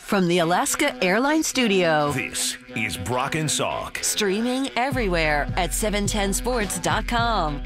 From the Alaska Airlines Studio. This is Brock and Salk. Streaming everywhere at 710sports.com.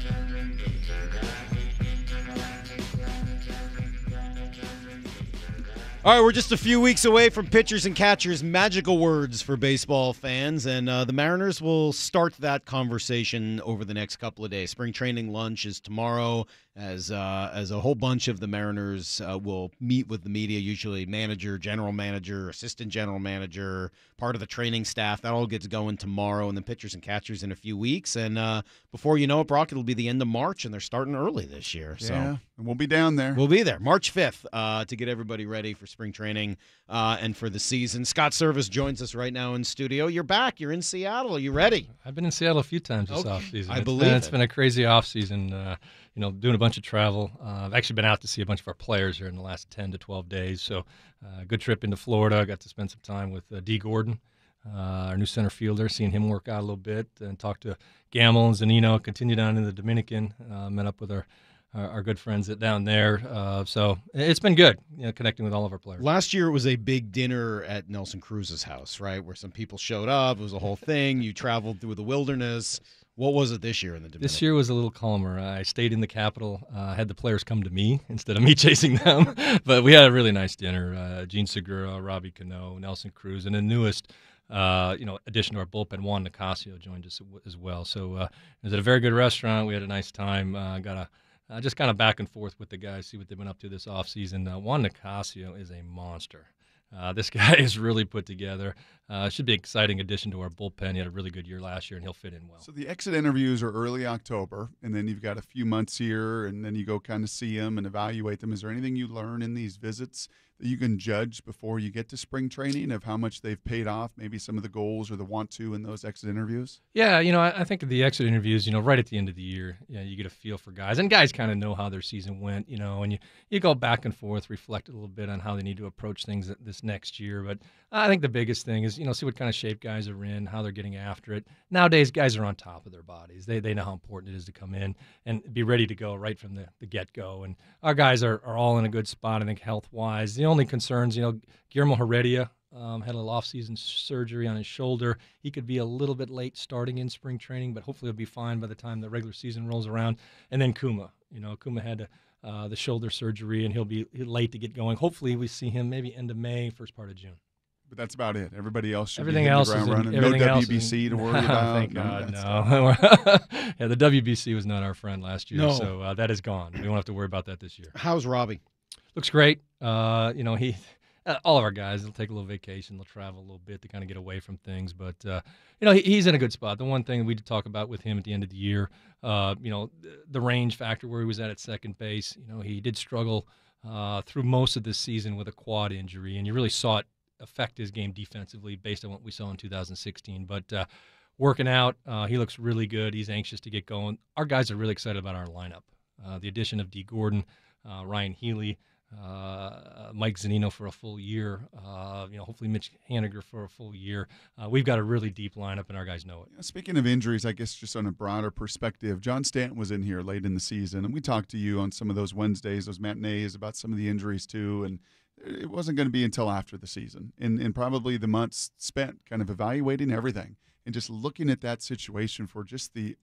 All right, we're just a few weeks away from pitchers and catchers' magical words for baseball fans, and the Mariners will start that conversation over the next couple of days. Spring training lunch is tomorrow, as a whole bunch of the Mariners will meet with the media, usually manager, general manager, assistant general manager, part of the training staff. That all gets going tomorrow, and then pitchers and catchers in a few weeks. And before you know it, Brock, it'll be the end of March, and they're starting early this year. Yeah, so and we'll be down there. We'll be there March 5th to get everybody ready for spring training and for the season. Scott Servais joins us right now in studio. You're back. You're in Seattle. Are you ready? I've been in Seattle a few times this offseason. I believe it's been a crazy offseason. Doing a bunch of travel. I've actually been out to see a bunch of our players here in the last 10 to 12 days. So good trip into Florida. I got to spend some time with Dee Gordon, our new center fielder, seeing him work out a little bit, and talk to Gamble and Zanino. Continue down in the Dominican. Met up with our good friends down there. So it's been good, connecting with all of our players. Last year it was a big dinner at Nelson Cruz's house, right, where some people showed up. It was a whole thing. You traveled through the wilderness. What was it this year in the Dominican? This year was a little calmer. I stayed in the capital. Had the players come to me instead of me chasing them. But we had a really nice dinner. Gene Segura, Robbie Cano, Nelson Cruz, and the newest addition to our bullpen, Juan Nicasio, joined us as well. So it was at a very good restaurant. We had a nice time. Just kind of back and forth with the guys, see what they've been up to this offseason. Juan Nicasio is a monster. This guy is really put together. Should be an exciting addition to our bullpen. He had a really good year last year, and he'll fit in well. So the exit interviews are early October, and then you've got a few months here, and then you go kind of see them and evaluate them. Is there anything you learn in these visits that you can judge before you get to spring training of how much they've paid off, maybe some of the goals or the want to in those exit interviews? Yeah, I think the exit interviews, right at the end of the year, you get a feel for guys. And guys kind of know how their season went, and you go back and forth, reflect a little bit on how they need to approach things this next year. But I think the biggest thing is, see what kind of shape guys are in, how they're getting after it. Nowadays, guys are on top of their bodies. They know how important it is to come in and be ready to go right from the get-go. And our guys are all in a good spot, I think, health-wise. The only concerns, Guillermo Heredia had a little off-season surgery on his shoulder. He could be a little bit late starting in spring training, but hopefully he'll be fine by the time the regular season rolls around. And then Kuma. Kuma had the shoulder surgery, and he'll be late to get going. Hopefully we see him maybe end of May, first part of June. But that's about it. Everybody else should everything be else the ground is running. everything No else WBC to worry about. Thank God, no. Yeah, the WBC was not our friend last year, so that is gone. We won't have to worry about that this year. How's Robbie? Looks great. He all of our guys, they'll take a little vacation, they'll travel a little bit to kind of get away from things. But, he's in a good spot. The one thing we did talk about with him at the end of the year, the range factor where he was at second base. He did struggle through most of this season with a quad injury, and you really saw it affect his game defensively based on what we saw in 2016. But working out, he looks really good. He's anxious to get going. Our guys are really excited about our lineup. The addition of Dee Gordon, Ryan Healy, Mike Zanino for a full year, hopefully Mitch Haniger for a full year. We've got a really deep lineup, and our guys know it. Speaking of injuries, I guess just on a broader perspective, John Stanton was in here late in the season, and we talked to you on some of those Wednesdays, those matinees, about some of the injuries too, and it wasn't going to be until after the season, and probably the months spent kind of evaluating everything and just looking at that situation for just the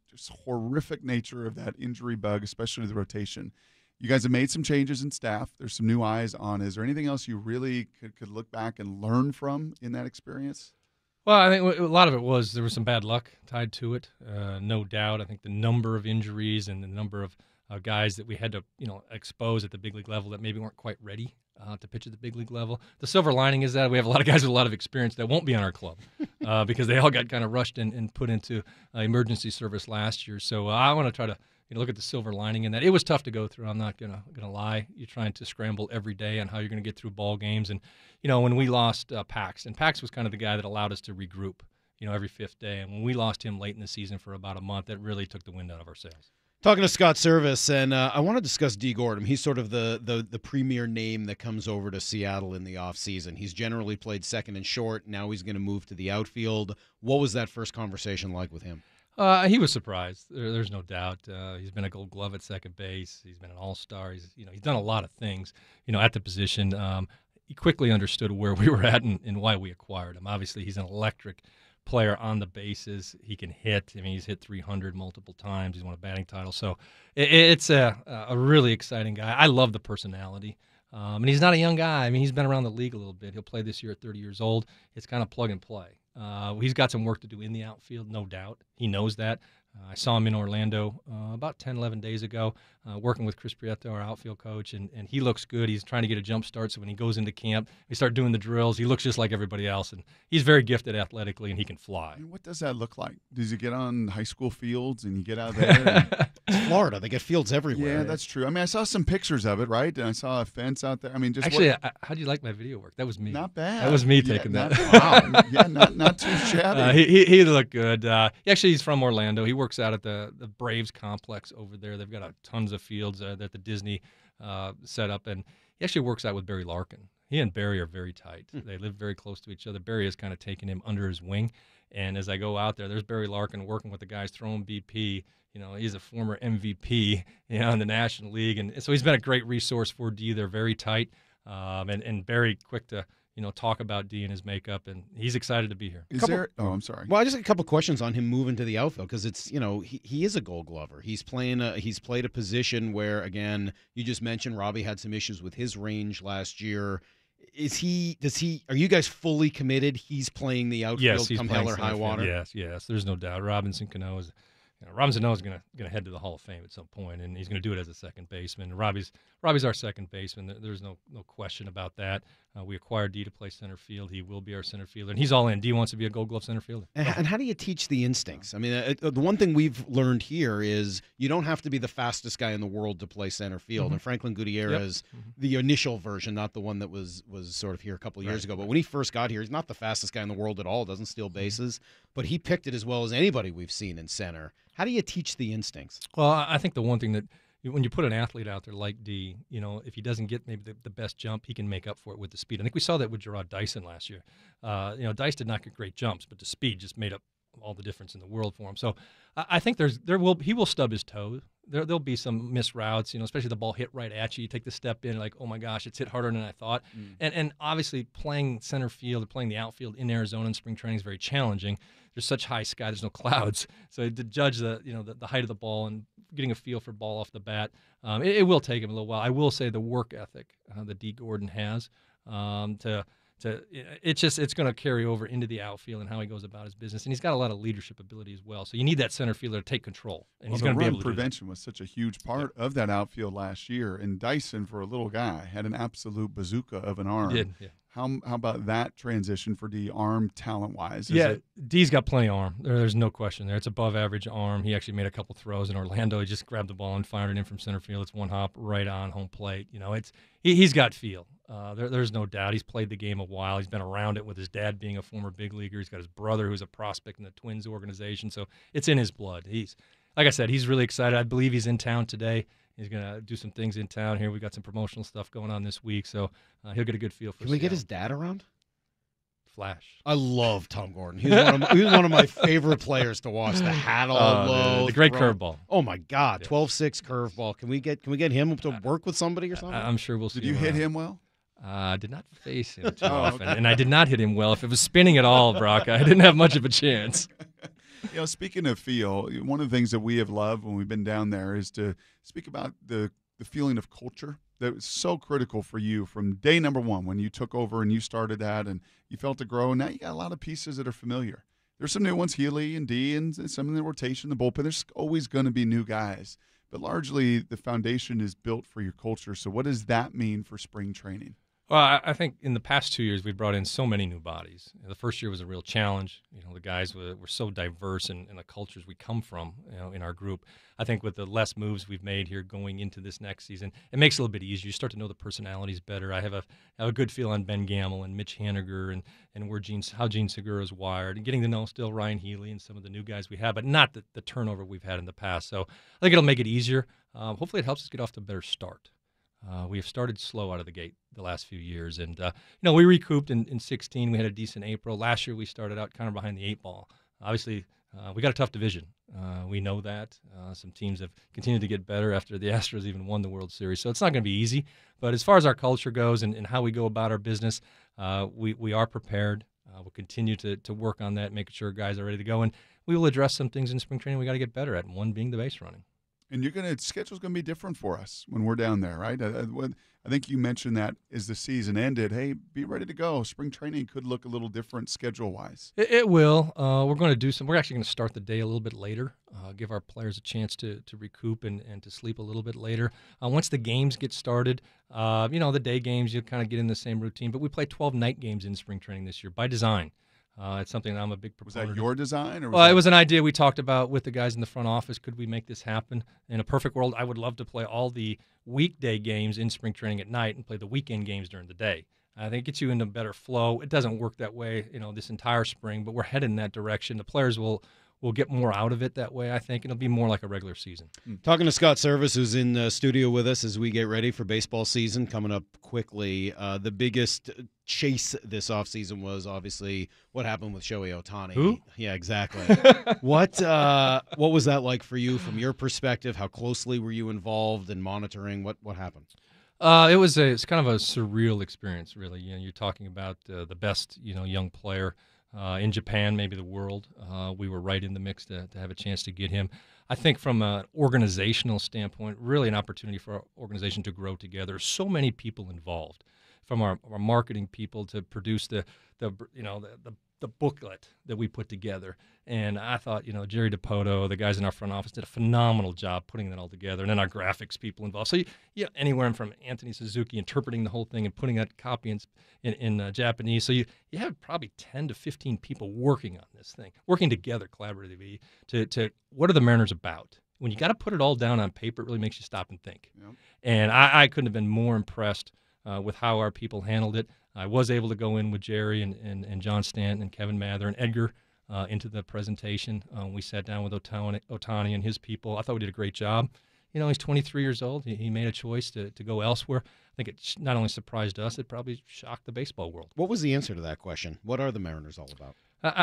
horrific nature of that injury bug, especially the rotation. You guys have made some changes in staff. There's some new eyes on. Is there anything else you really could look back and learn from in that experience? Well, I think a lot of it was there was some bad luck tied to it, no doubt. I think the number of injuries and the number of guys that we had to expose at the big league level that maybe weren't quite ready to pitch at the big league level. The silver lining is that we have a lot of guys with a lot of experience that won't be on our club because they all got kind of rushed and put into emergency service last year. So I want to try to look at the silver lining in that. It was tough to go through. I'm not gonna lie. You're trying to scramble every day on how you're going to get through ball games. And when we lost Pax, and Pax was kind of the guy that allowed us to regroup, every fifth day. And when we lost him late in the season for about a month, that really took the wind out of our sails. Talking to Scott Servais, and I want to discuss Dee Gordon. He's sort of the premier name that comes over to Seattle in the offseason. He's generally played second and short. Now he's going to move to the outfield. What was that first conversation like with him? He was surprised. There's no doubt. He's been a Gold Glove at second base. He's been an All-Star. He's done a lot of things, at the position. he quickly understood where we were at and why we acquired him. Obviously, he's an electric player on the bases. He can hit. I mean, he's hit 300 multiple times. He's won a batting title. So it's a really exciting guy. I love the personality. And he's not a young guy. I mean, he's been around the league a little bit. He'll play this year at 30 years old. It's kind of plug and play. He's got some work to do in the outfield, no doubt. He knows that. I saw him in Orlando about 10, 11 days ago, working with Chris Prieto, our outfield coach, and he looks good. He's trying to get a jump start, so when he goes into camp, we start doing the drills. He looks just like everybody else, and he's very gifted athletically, and he can fly. And what does that look like? Does he get on high school fields and you get out there? It's Florida. They get fields everywhere. Yeah, that's true. I mean, I saw some pictures of it, right? And I saw a fence out there. I mean, just actually, how do you like my video work? That was me. Not bad. That was me taking that. Wow. Yeah, not too shabby. He looked good. He's from Orlando. He works out at the Braves complex over there. They've got tons of fields that the Disney set up, and he actually works out with Barry Larkin. He and Barry are very tight. They live very close to each other. Barry has kind of taken him under his wing, and as I go out there's Barry Larkin working with the guys throwing BP. You know, he's a former MVP, in the National League, and so he's been a great resource for Dee. They're very tight, and Barry quick to talk about Dee and his makeup, and he's excited to be here. I'm sorry. Well, I just got a couple questions on him moving to the outfield because it's he is a Gold Glover. He's played a position where, again, you just mentioned Robbie had some issues with his range last year. Are you guys fully committed? He's playing the outfield, yes, come hell or high water. Yes. There's no doubt. Robinson Cano is going to head to the Hall of Fame at some point, and he's going to do it as a second baseman. Robbie's our second baseman. There's no question about that. We acquired Dee to play center field. He will be our center fielder, and he's all in. Dee wants to be a Gold Glove center fielder. And how do you teach the instincts? I mean, the one thing we've learned here is you don't have to be the fastest guy in the world to play center field. Mm-hmm. And Franklin Gutierrez, the initial version, not the one that was sort of here a couple of years ago, but when he first got here, he's not the fastest guy in the world at all. Doesn't steal bases, but he picked it as well as anybody we've seen in center. How do you teach the instincts? Well, I think the one thing that when you put an athlete out there like Dee, if he doesn't get maybe the best jump, he can make up for it with the speed. I think we saw that with Gerard Dyson last year. Dice did not get great jumps, but the speed just made up all the difference in the world for him. So I think he will stub his toe. There'll be some missed routes, especially the ball hit right at you. You take the step in, like, oh my gosh, it's hit harder than I thought. And obviously playing center field or playing the outfield in Arizona in spring training is very challenging. There's such high sky, there's no clouds. So to judge the height of the ball and getting a feel for ball off the bat, it will take him a little while. I will say the work ethic that Dee Gordon has it's going to carry over into the outfield and how he goes about his business, and he's got a lot of leadership ability as well. So you need that center fielder to take control, and he's going to be able to prevention was such a huge part of that outfield last year. And Dyson, for a little guy, had an absolute bazooka of an arm. He did, yeah. How about that transition for Dee, arm talent-wise? Dee's got plenty of arm. There's no question there. It's above average arm. He actually made a couple throws in Orlando. He just grabbed the ball and fired it in from center field. It's one hop right on home plate. He's got feel. There's no doubt. He's played the game a while. He's been around it with his dad being a former big leaguer. He's got his brother who's a prospect in the Twins organization. So it's in his blood. Like I said, he's really excited. I believe he's in town today. He's going to do some things in town here. We got some promotional stuff going on this week, so he'll get a good feel for it. Can we get his dad around? Flash. I love Tom Gordon. He's one of my favorite players to watch. The hat all low. The great curveball. Oh, my God. 12-6 curveball. Can we get him to work with somebody or something? I'm sure we'll see. Did you hit him well? I did not face him too often, and I did not hit him well. If it was spinning at all, Brock, I didn't have much of a chance. Speaking of feel, one of the things that we have loved when we've been down there is to speak about the feeling of culture that was so critical for you from day number one when you took over and you started that and you felt it grow. And now you got a lot of pieces that are familiar. There's some new ones, Healy and Dee, and some in the rotation, the bullpen. There's always going to be new guys. But largely the foundation is built for your culture. So what does that mean for spring training? Well, I think in the past 2 years, we've brought in so many new bodies. The first year was a real challenge. The guys were so diverse in the cultures we come from, in our group. I think with the less moves we've made here going into this next season, it makes it a little bit easier. You start to know the personalities better. I have a good feel on Ben Gamel and Mitch Haniger and how Gene Segura is wired, and getting to know still Ryan Healy and some of the new guys we have, but not the turnover we've had in the past. So I think it'll make it easier. Hopefully it helps us get off to a better start. We have started slow out of the gate the last few years, and we recouped in 16. We had a decent April. Last year we started out kind of behind the eight ball. Obviously, We got a tough division. We know that. Some teams have continued to get better after the Astros even won the World Series. So it's not going to be easy. But as far as our culture goes and how we go about our business, we are prepared. We'll continue to work on that, making sure guys are ready to go. And we will address some things in spring training we got to get better at, and one being the base running. And schedule's going to be different for us when we're down there, right? I think you mentioned that as the season ended, hey, be ready to go. Spring training could look a little different schedule-wise. It will. We're going to do some. We're actually going to start the day a little bit later, give our players a chance to recoup and to sleep a little bit later. Once the games get started, the day games, you kind of get in the same routine. But we play 12 night games in spring training this year by design. It's something that I'm a big proponent of. Was that your design? Or It was an idea we talked about with the guys in the front office. Could we make this happen? In a perfect world, I would love to play all the weekday games in spring training at night and play the weekend games during the day. I think it gets you into better flow. It doesn't work that way, this entire spring, but we're heading in that direction. The players will get more out of it that way, I think. It'll be more like a regular season. Talking to Scott Servais, who's in the studio with us as we get ready for baseball season coming up quickly. The biggest chase this offseason was obviously what happened with Shohei Otani. Who? Yeah, exactly. What was that like for you from your perspective? How closely were you involved in monitoring? What happened? It's kind of a surreal experience, really. You're talking about the best, young player in Japan, maybe the world. We were right in the mix to have a chance to get him. I think from an organizational standpoint, really an opportunity for our organization to grow together. So many people involved, from our marketing people to produce the booklet that we put together. And I thought, Jerry DePoto, the guys in our front office did a phenomenal job putting that all together. And then our graphics people involved. So anywhere from Anthony Suzuki interpreting the whole thing and putting that copy in Japanese. So you have probably 10 to 15 people working on this thing, working together collaboratively to what are the Mariners about? When you got to put it all down on paper, it really makes you stop and think. Yep. And I couldn't have been more impressed with how our people handled it. I was able to go in with Jerry and John Stanton and Kevin Mather and Edgar into the presentation. We sat down with Otani and his people. I thought we did a great job. He's 23 years old. He made a choice to go elsewhere. I think it not only surprised us, it probably shocked the baseball world. What was the answer to that question? What are the Mariners all about?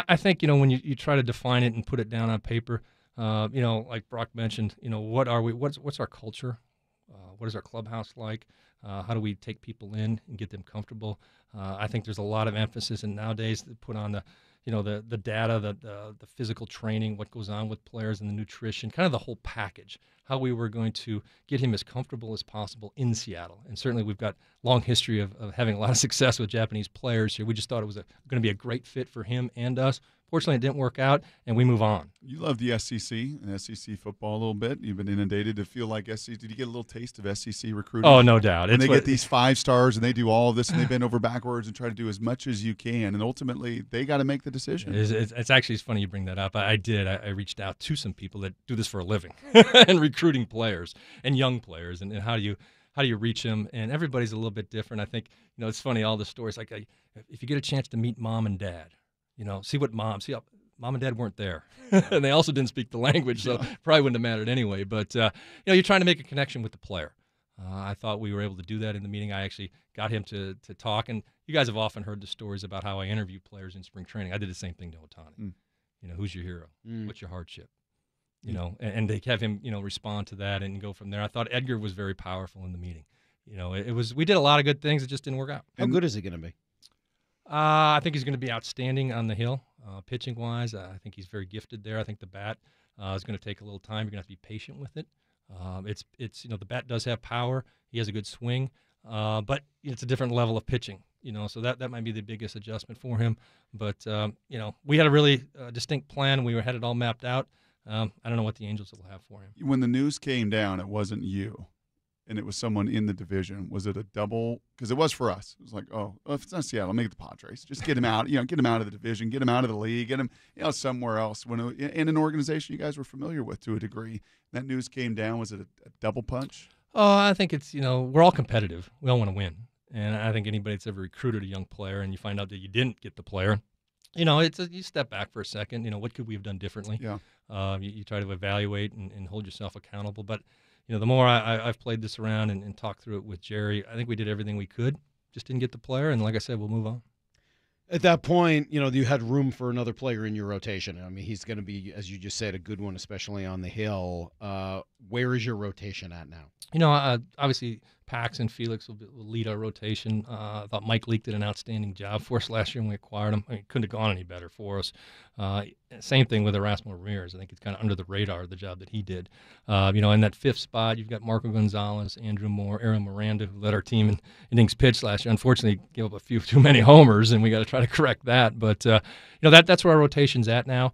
I think, when you try to define it and put it down on paper, like Brock mentioned, what are we? What's our culture? What is our clubhouse like? How do we take people in and get them comfortable? I think there's a lot of emphasis, and nowadays they put on the data, the physical training, what goes on with players and the nutrition, kind of the whole package, how we were going to get him as comfortable as possible in Seattle. And certainly we've got long history of having a lot of success with Japanese players here. We just thought it was going to be a great fit for him and us. Fortunately, it didn't work out, and we move on. You love the SEC and SEC football a little bit. You've been inundated to feel like SEC. Did you get a little taste of SEC recruiting? Oh, no doubt. And they get these 5 stars, and they do all of this, and they bend over backwards and try to do as much as you can. And ultimately, they got to make the decision. It's actually funny you bring that up. I did. I reached out to some people that do this for a living and recruiting players and young players, and how do you reach them? And everybody's a little bit different. I think, it's funny, all the stories. Like, if you get a chance to meet mom and dad, see how mom and dad weren't there. And they also didn't speak the language, so probably wouldn't have mattered anyway. But, you're trying to make a connection with the player. I thought we were able to do that in the meeting. I actually got him to talk. And you guys have often heard the stories about how I interview players in spring training. I did the same thing to Otani. Who's your hero? What's your hardship? And they have him, respond to that and go from there. I thought Edgar was very powerful in the meeting. We did a lot of good things. It just didn't work out. How good is he going to be? I think he's going to be outstanding on the hill, pitching-wise. I think he's very gifted there. I think the bat is going to take a little time. You're going to have to be patient with it. The bat does have power. He has a good swing, but it's a different level of pitching. So that might be the biggest adjustment for him. But we had a really distinct plan. We had it all mapped out. I don't know what the Angels will have for him. When the news came down, it wasn't you. And it was someone in the division. Was it a double? Because it was for us. It was like, if it's not Seattle, make it the Padres. Just get him out. Get him out of the division. Get him out of the league. Get him, somewhere else. In an organization you guys were familiar with to a degree. That news came down. Was it a double punch? I think it's we're all competitive. We all want to win. And I think anybody that's ever recruited a young player and you find out that you didn't get the player, you step back for a second. What could we have done differently? Yeah. You try to evaluate and hold yourself accountable, but. The more I've played this around and talked through it with Jerry, I think we did everything we could. Just didn't get the player, and like I said, we'll move on. At that point, you had room for another player in your rotation. I mean, he's going to be, as you just said, a good one, especially on the hill. Where is your rotation at now? Obviously, Pax and Felix will lead our rotation. I thought Mike Leake did an outstanding job for us last year when we acquired him. I mean, couldn't have gone any better for us. Same thing with Erasmo Ramirez. I think it's kind of under the radar, the job that he did. In that fifth spot, you've got Marco Gonzalez, Andrew Moore, Aaron Miranda, who led our team in innings pitched last year. Unfortunately, gave up a few too many homers, and we got to try to correct that. But, that's where our rotation's at now.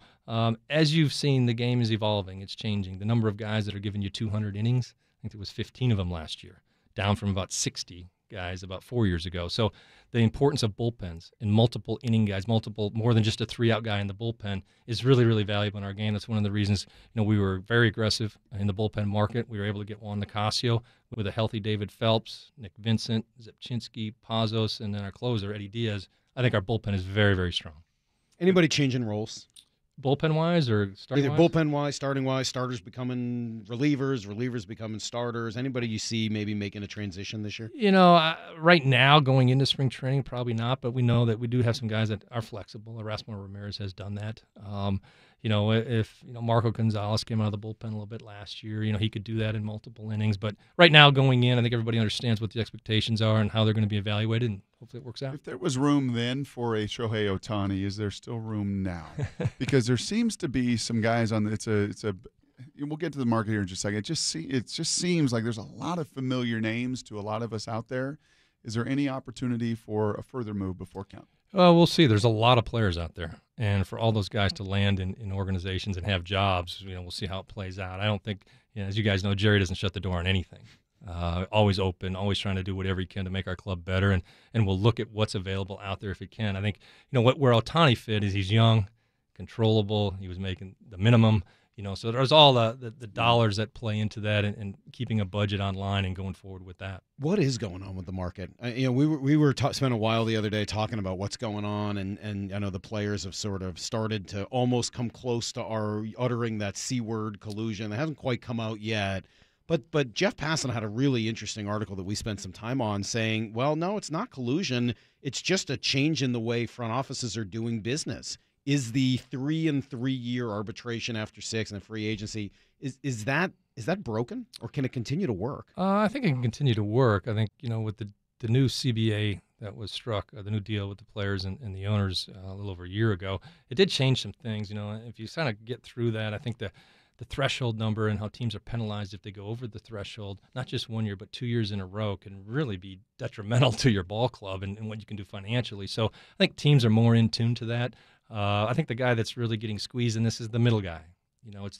As you've seen, the game is evolving. It's changing. The number of guys that are giving you 200 innings, I think there was 15 of them last year, down from about 60 guys about 4 years ago. So the importance of bullpens and multiple inning guys, more than just a 3-out guy in the bullpen is really, really valuable in our game. That's one of the reasons, we were very aggressive in the bullpen market. We were able to get Juan Nicasio with a healthy David Phelps, Nick Vincent, Zepchinski, Pazos, and then our closer, Eddie Diaz. I think our bullpen is very, very strong. Anybody changing roles? Bullpen-wise or starting-wise? Either bullpen-wise, starting-wise, starters becoming relievers becoming starters. Anybody you see maybe making a transition this year? Right now, going into spring training, probably not, but we know that we do have some guys that are flexible. Erasmo Ramirez has done that. If Marco Gonzalez came out of the bullpen a little bit last year, he could do that in multiple innings. But right now, going in, I think everybody understands what the expectations are and how they're going to be evaluated, and hopefully it works out. If there was room then for a Shohei Otani, is there still room now? Because there seems to be some guys on the, we'll get to the market here in just a second. It just seems like there's a lot of familiar names to a lot of us out there. Is there any opportunity for a further move before count? We'll see. There's a lot of players out there, and for all those guys to land in organizations and have jobs, we'll see how it plays out. I don't think, as you guys know, Jerry doesn't shut the door on anything. Always open, always trying to do whatever he can to make our club better, and we'll look at what's available out there if he can. I think, where Otani fit is he's young, controllable. He was making the minimum. So there's all the dollars that play into that and keeping a budget online and going forward with that. What is going on with the market? We were spent a while the other day talking about what's going on, and I know the players have sort of started to almost come close to our uttering that C word, collusion. It hasn't quite come out yet. But Jeff Passan had a really interesting article that we spent some time on saying, well, no, it's not collusion. It's just a change in the way front offices are doing business. Is the 3 and 3 year arbitration after 6 and the free agency, is that broken, or can it continue to work? I think it can continue to work. I think, with the new CBA that was struck, the new deal with the players and the owners a little over a year ago, it did change some things. If you kind of get through that, I think the threshold number and how teams are penalized if they go over the threshold, not just 1 year, but 2 years in a row, can really be detrimental to your ball club and what you can do financially. So I think teams are more in tune to that. I think the guy that's really getting squeezed in this is the middle guy.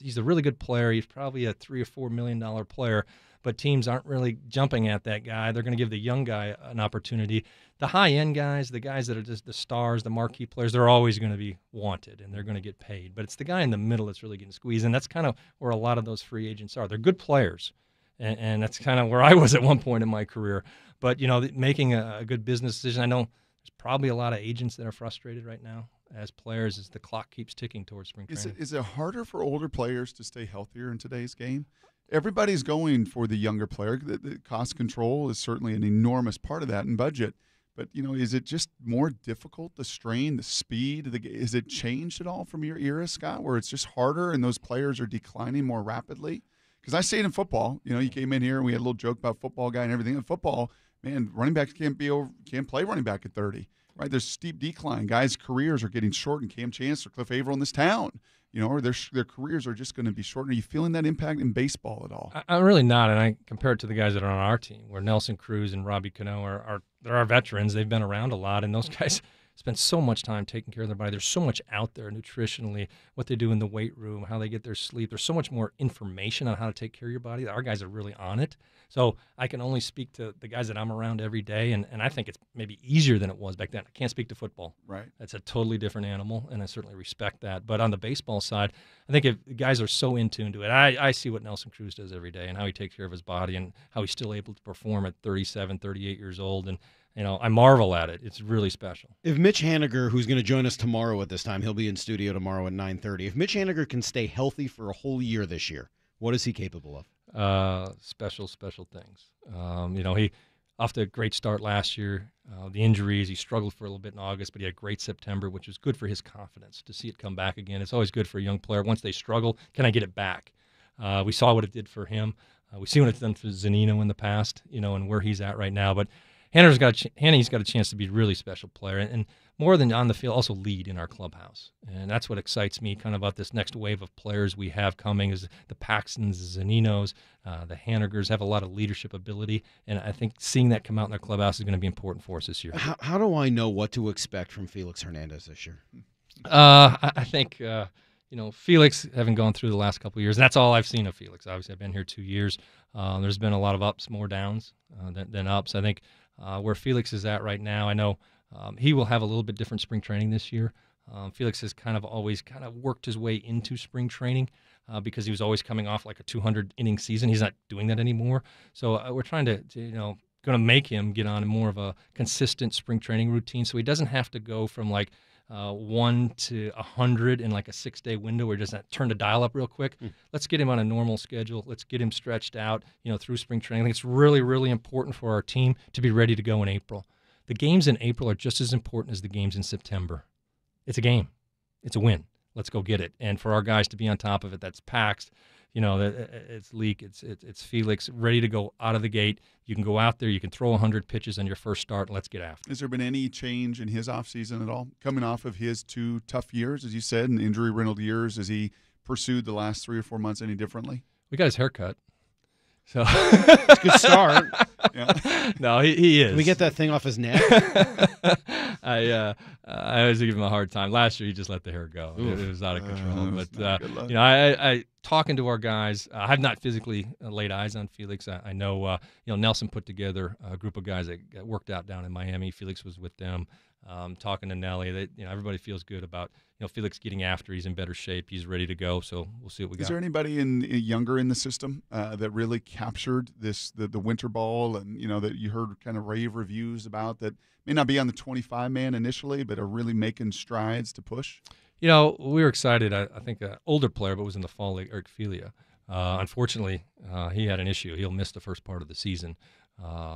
He's a really good player. He's probably a $3 or $4 million player, but teams aren't really jumping at that guy. They're going to give the young guy an opportunity. The high-end guys, the guys that are just the stars, the marquee players, they're always going to be wanted, and they're going to get paid. But it's the guy in the middle that's really getting squeezed, and that's kind of where a lot of those free agents are. They're good players, and that's kind of where I was at one point in my career. But, making a good business decision, I know there's probably a lot of agents that are frustrated right now as players as the clock keeps ticking towards spring training. Is it harder for older players to stay healthier in today's game? Everybody's going for the younger player. The cost control is certainly an enormous part of that in budget. But, is it just more difficult, the strain, the speed? Is it changed at all from your era, Scott, where it's just harder and those players are declining more rapidly? Because I see it in football. You came in here and we had a little joke about football guy and everything. In football, man, running backs can't play running back at 30. Right, there's steep decline. Guys' careers are getting shortened. Cam Chancellor, Cliff Averill in this town, or their careers are just going to be shortened. Are you feeling that impact in baseball at all? I'm really not, and I compare it to the guys that are on our team, where Nelson Cruz and Robbie Cano they're our veterans. They've been around a lot, and those guys spend so much time taking care of their body. There's so much out there nutritionally, what they do in the weight room, how they get their sleep. There's so much more information on how to take care of your body. Our guys are really on it. So I can only speak to the guys that I'm around every day, and I think it's maybe easier than it was back then. I can't speak to football. Right. That's a totally different animal, and I certainly respect that. But on the baseball side, I think if guys are so in tune to it, I see what Nelson Cruz does every day and how he takes care of his body and how he's still able to perform at 37, 38 years old. And I marvel at it. It's really special. If Mitch Haniger, who's going to join us tomorrow at this time, he'll be in studio tomorrow at 9:30. If Mitch Haniger can stay healthy for a whole year this year, what is he capable of? Special things. off to a great start last year. The injuries, he struggled for a little bit in August, but he had a great September, which was good for his confidence to see it come back again. It's always good for a young player. Once they struggle, can I get it back? We saw what it did for him. We see what it's done for Zunino in the past, and where he's at right now. But Hanny's got a chance to be a really special player, and more than on the field, also lead in our clubhouse. And that's what excites me kind of about this next wave of players we have coming is the Paxtons, the Zuninos, the Hanigers have a lot of leadership ability, and I think seeing that come out in their clubhouse is going to be important for us this year. How do I know what to expect from Felix Hernandez this year? I think Felix, having gone through the last couple of years, and that's all I've seen of Felix. Obviously, I've been here 2 years. There's been a lot of ups, more downs than ups. I think where Felix is at right now, I know he will have a little bit different spring training this year. Felix has always worked his way into spring training because he was always coming off like a 200-inning season. He's not doing that anymore. So we're trying to going to make him get on more of a consistent spring training routine so he doesn't have to go from like 1 to 100 in like a 6-day window where he doesn't turn the dial up real quick. Let's get him on a normal schedule. Let's get him stretched out, through spring training. I think it's really, really important for our team to be ready to go in April. The games in April are just as important as the games in September. It's a game. It's a win. Let's go get it. And for our guys to be on top of it, that's Paxed. It's Leak, it's Felix, ready to go out of the gate. You can go out there, you can throw 100 pitches on your first start, and let's get after it. Has there been any change in his offseason at all? Coming off of his 2 tough years, as you said, and injury-riddled years, has he pursued the last 3 or 4 months any differently? We got his haircut. So It's a good start. Yeah. No, he is. Can we get that thing off his neck? I always give him a hard time. Last year, he just let the hair go. It was out of control. But I talking to our guys, I have not physically laid eyes on Felix. I know Nelson put together a group of guys that got worked out down in Miami. Felix was with them. Talking to Nelly, everybody feels good about Felix getting after. He's in better shape. He's ready to go. So we'll see what we got. Is there anybody younger in the system that really captured the winter ball and that you heard kind of rave reviews about that may not be on the 25-man initially, but are really making strides to push? We were excited. I think an older player, but was in the fall league, Eric Filia. Unfortunately, he had an issue. He'll miss the first part of the season.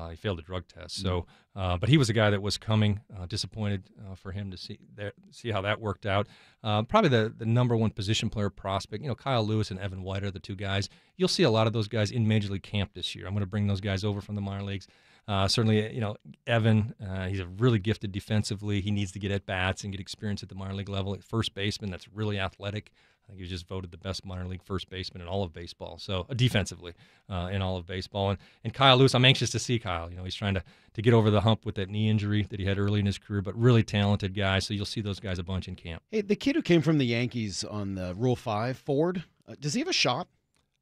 He failed a drug test. So, but he was a guy that was coming. Disappointed for him to see how that worked out. Probably the number one position player prospect. Kyle Lewis and Evan White are the 2 guys. You'll see a lot of those guys in Major League camp this year. I'm going to bring those guys over from the minor leagues. Certainly, Evan, he's a really gifted defensively. He needs to get at bats and get experience at the minor league level. At first baseman, that's really athletic. I think he was just voted the best minor league first baseman in all of baseball. So defensively in all of baseball. And Kyle Lewis, I'm anxious to see Kyle. He's trying to get over the hump with that knee injury that he had early in his career, but really talented guy. So you'll see those guys a bunch in camp. Hey, the kid who came from the Yankees on the Rule 5, Ford, does he have a shot?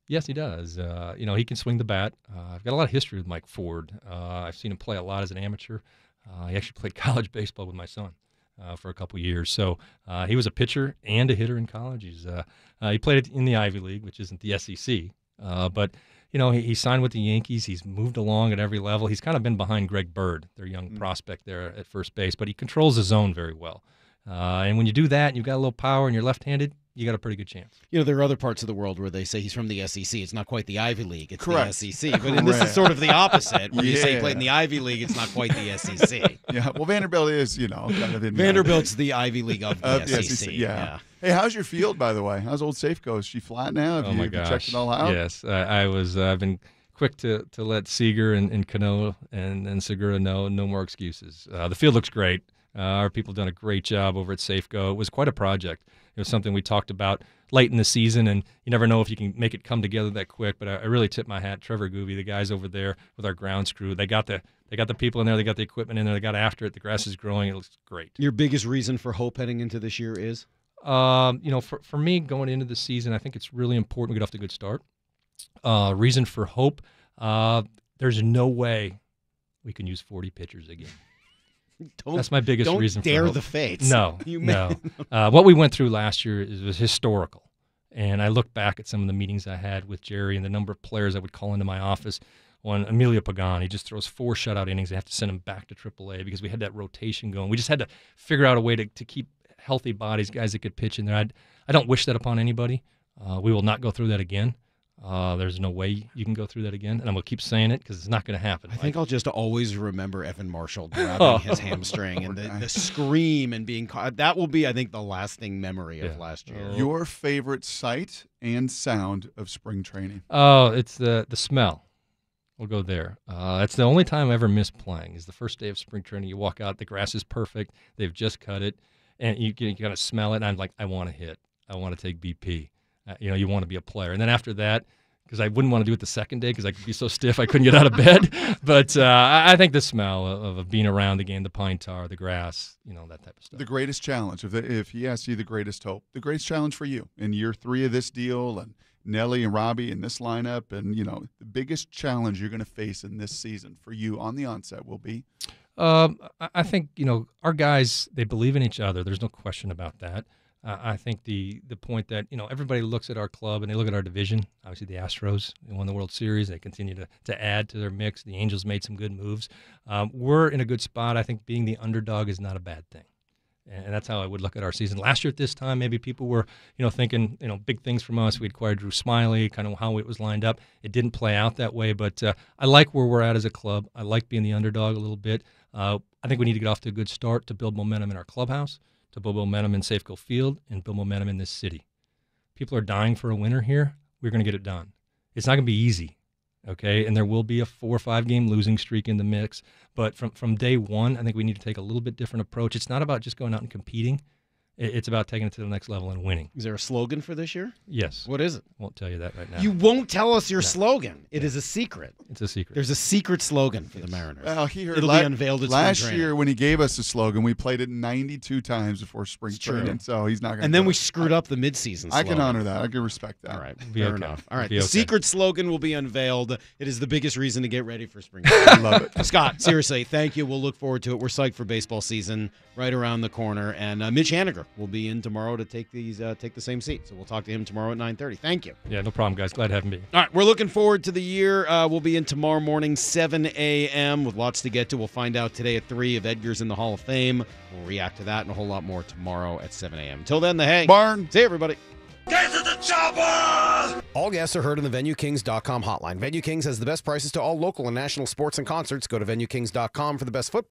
Yes, he does. He can swing the bat. I've got a lot of history with Mike Ford. I've seen him play a lot as an amateur. He actually played college baseball with my son for a couple years. So he was a pitcher and a hitter in college. He played in the Ivy League, which isn't the SEC. But he signed with the Yankees. He's moved along at every level. He's kind of been behind Greg Bird, their young prospect there at first base. But he controls the zone very well. And when you do that and you've got a little power and you're left-handed, you got a pretty good chance. There are other parts of the world where they say he's from the SEC. It's not quite the Ivy League. It's Correct. the SEC. But this is sort of the opposite. Where you say he played in the Ivy League, it's not quite the SEC. Yeah, well, Vanderbilt is, kind of in Vanderbilt's the Ivy League of the SEC. Yeah. Hey, how's your field, by the way? How's Old Safeco? Is she flat now? Have you checked it all out? Yes. I've been quick to let Seager and Cano and Segura know no more excuses. The field looks great. Our people have done a great job over at Safeco. It was quite a project. It was something we talked about late in the season, and you never know if you can make it come together that quick. But I really tip my hat, Trevor Gooby, the guys over there with our grounds crew. They got the people in there. They got the equipment in there. They got after it. The grass is growing. It looks great. Your biggest reason for hope heading into this year is? For me going into the season, I think it's really important we get off to a good start. Reason for hope, there's no way we can use 40 pitchers again. That's my biggest reason for hope. Don't dare the fates. No. What we went through last year was historical. And I look back at some of the meetings I had with Jerry and the number of players I would call into my office. When Emilio Pagan, he just throws 4 shutout innings. They have to send him back to AAA because we had that rotation going. We just had to figure out a way to keep healthy bodies, guys that could pitch in there. I don't wish that upon anybody. We will not go through that again. There's no way you can go through that again, and I'm going to keep saying it because it's not going to happen. I think I'll just always remember Evan Marshall grabbing his hamstring and the scream and being caught. That will be, I think, the lasting memory of last year. Your favorite sight and sound of spring training? Oh, it's the smell. We'll go there. That's the only time I ever missed playing is the first day of spring training. You walk out, the grass is perfect. They've just cut it, and you got to smell it, and I'm like, I want to hit. I want to take BP. You want to be a player. And then after that, because I wouldn't want to do it the second day because I could be so stiff I couldn't get out of bed. But I think the smell of being around the game, the pine tar, the grass, that type of stuff. The greatest challenge, if he asks you the greatest hope, the greatest challenge for you in year 3 of this deal and Nelly and Robbie in this lineup and, the biggest challenge you're going to face in this season for you on the onset will be? I think, our guys, they believe in each other. There's no question about that. I think the point that, everybody looks at our club and they look at our division. Obviously, the Astros, they won the World Series. They continue to add to their mix. The Angels made some good moves. We're in a good spot. I think being the underdog is not a bad thing. And that's how I would look at our season. Last year at this time, maybe people were, thinking, big things from us. We acquired Drew Smiley, kind of how it was lined up. It didn't play out that way, but I like where we're at as a club. I like being the underdog a little bit. I think we need to get off to a good start to build momentum in our clubhouse, to build momentum in Safeco Field, and build momentum in this city. People are dying for a winner here. We're going to get it done. It's not going to be easy, okay? And there will be a 4 or 5 game losing streak in the mix. But from day one, I think we need to take a little bit different approach. It's not about just going out and competing. It's about taking it to the next level and winning. Is there a slogan for this year? Yes. What is it? Won't tell you that right now. You won't tell us your slogan. It is a secret. It's a secret. There's a secret slogan for the Mariners. Well, It'll be unveiled at last spring year training. when he gave us the slogan, we played it 92 times before spring training, so he's not going to. And then we screwed up the midseason slogan. I can honor that. I can respect that. All right, Be fair okay. enough. All right, Be the okay. secret slogan will be unveiled. It is the biggest reason to get ready for spring training. I love it. Scott, seriously, thank you. We'll look forward to it. We're psyched for baseball season right around the corner. And Mitch Haniger will be in tomorrow to take the same seat. So we'll talk to him tomorrow at 9:30. Thank you. Yeah, no problem, guys. Glad to have me. All right, we're looking forward to the year. We'll be in tomorrow morning, 7 a.m. with lots to get to. We'll find out today at 3 if Edgar's in the Hall of Fame. We'll react to that and a whole lot more tomorrow at 7 a.m. Until then, the Hay. Barn. See you, everybody. Get to the chopper! All guests are heard on the VenueKings.com hotline. Venue Kings has the best prices to all local and national sports and concerts. Go to VenueKings.com for the best football.